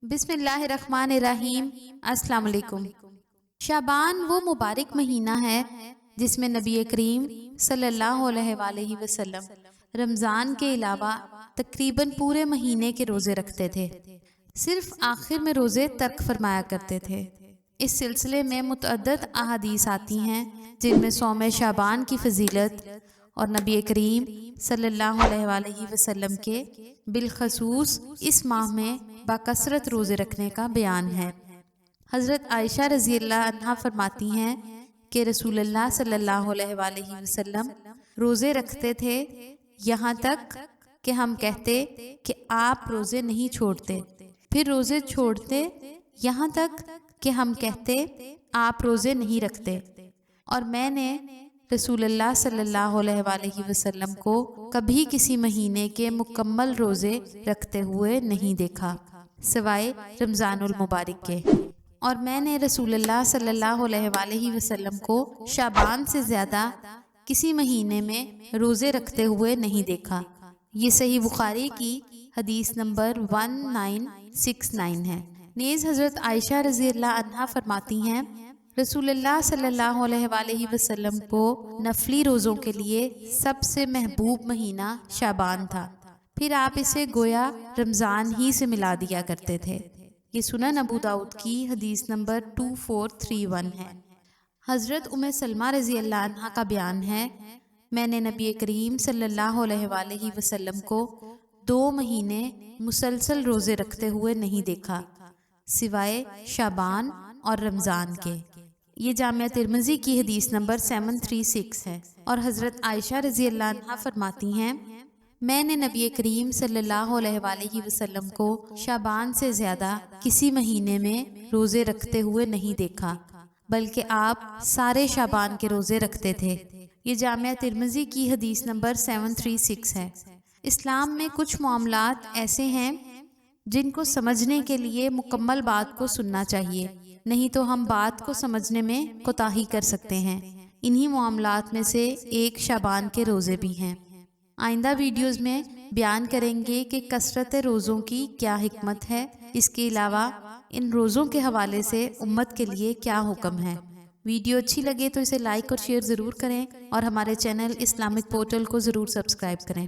बिस्मिल्लाहिर्रहमानिर्रहीम। अस्सलाम वालेकुम। शाबान वो मुबारक महीना है जिसमें नबी करीम सल्लल्लाहु अलैहि वसल्लम रमज़ान के अलावा तकरीबन पूरे महीने के रोज़े रखते थे, सिर्फ आखिर में रोज़े तर्क फरमाया करते थे। इस सिलसिले में मुतअद्दिद अहादीस आती हैं जिनमें सौम शाबान की फजीलत और नबी करीम सल्लल्लाहु अलैहि वसल्लम के बिलखसूस इस माह में बाकसरत रोज़े रखने का बयान है। हज़रत आयशा रज़ी अल्लाह अन्हा फरमाती हैं कि रसूलुल्लाह सल्लल्लाहु अलैहि वसल्लम रोज़े रखते थे यहाँ तक कि हम कहते कि आप रोज़े नहीं छोड़ते, फिर रोज़े छोड़ते यहाँ तक कि हम कहते आप रोज़े नहीं रखते। और मैंने रसूलुल्लाह सल्लल्लाहु अलैहि वसल्लम को कभी किसी महीने के मुकम्मल रोज़े रखते हुए नहीं देखा सिवाय रमज़ानुल मुबारक के, और मैंने रसूलुल्लाह सल्लल्लाहु अलैहि वसल्लम को शाबान से ज़्यादा किसी महीने में रोज़े रखते हुए नहीं देखा। ये सही बुखारी की हदीस नंबर 1969 है। नेज़ हज़रत आयशा रज़ी अल्लाह अन्हा फरमाती हैं रसूलुल्लाह सल्लल्लाहु अलैहि वसल्लम को नफली रोज़ों के लिए सबसे महबूब महीना शाबान था, फिर आप इसे गोया रमज़ान ही से मिला दिया करते थे। ये सुनन अबू दाऊद की हदीस नंबर 2431 है। हज़रत उम्मे सलमा रज़ी अल्लाह अन्हा का बयान है, मैंने नबी करीम सल्लल्लाहु अलैहि वसल्लम को 2 महीने मुसलसल रोज़े रखते हुए नहीं देखा सिवाय शाबान और रमज़ान के। ये जामिया तिर्मिज़ी की हदीस नंबर 736 है। और हज़रत आयशा रज़ी अल्लाह अन्हा फरमाती हैं मैंने नबी करीम सल्लल्लाहु अलैहि वसल्लम को शाबान से ज़्यादा किसी महीने में रोज़े रखते हुए नहीं देखा, बल्कि आप सारे शाबान के रोज़े रखते थे। ये जामिया तिर्मिज़ी की हदीस नंबर 736 है। इस्लाम में कुछ मामलात ऐसे हैं जिनको समझने के लिए मुकम्मल बात को सुनना चाहिए, नहीं तो हम बात को समझने में कोताही कर सकते हैं। इन्हीं मामलात में से एक शाबान के रोज़े भी हैं। आइंदा वीडियोज़ में बयान करेंगे कि कसरत रोज़ों की क्या हिकमत है, इसके अलावा इन रोज़ों के हवाले से उम्मत के लिए क्या हुक्म है। वीडियो अच्छी लगे तो इसे लाइक और शेयर ज़रूर करें और हमारे चैनल इस्लामिक पोर्टल को ज़रूर सब्सक्राइब करें।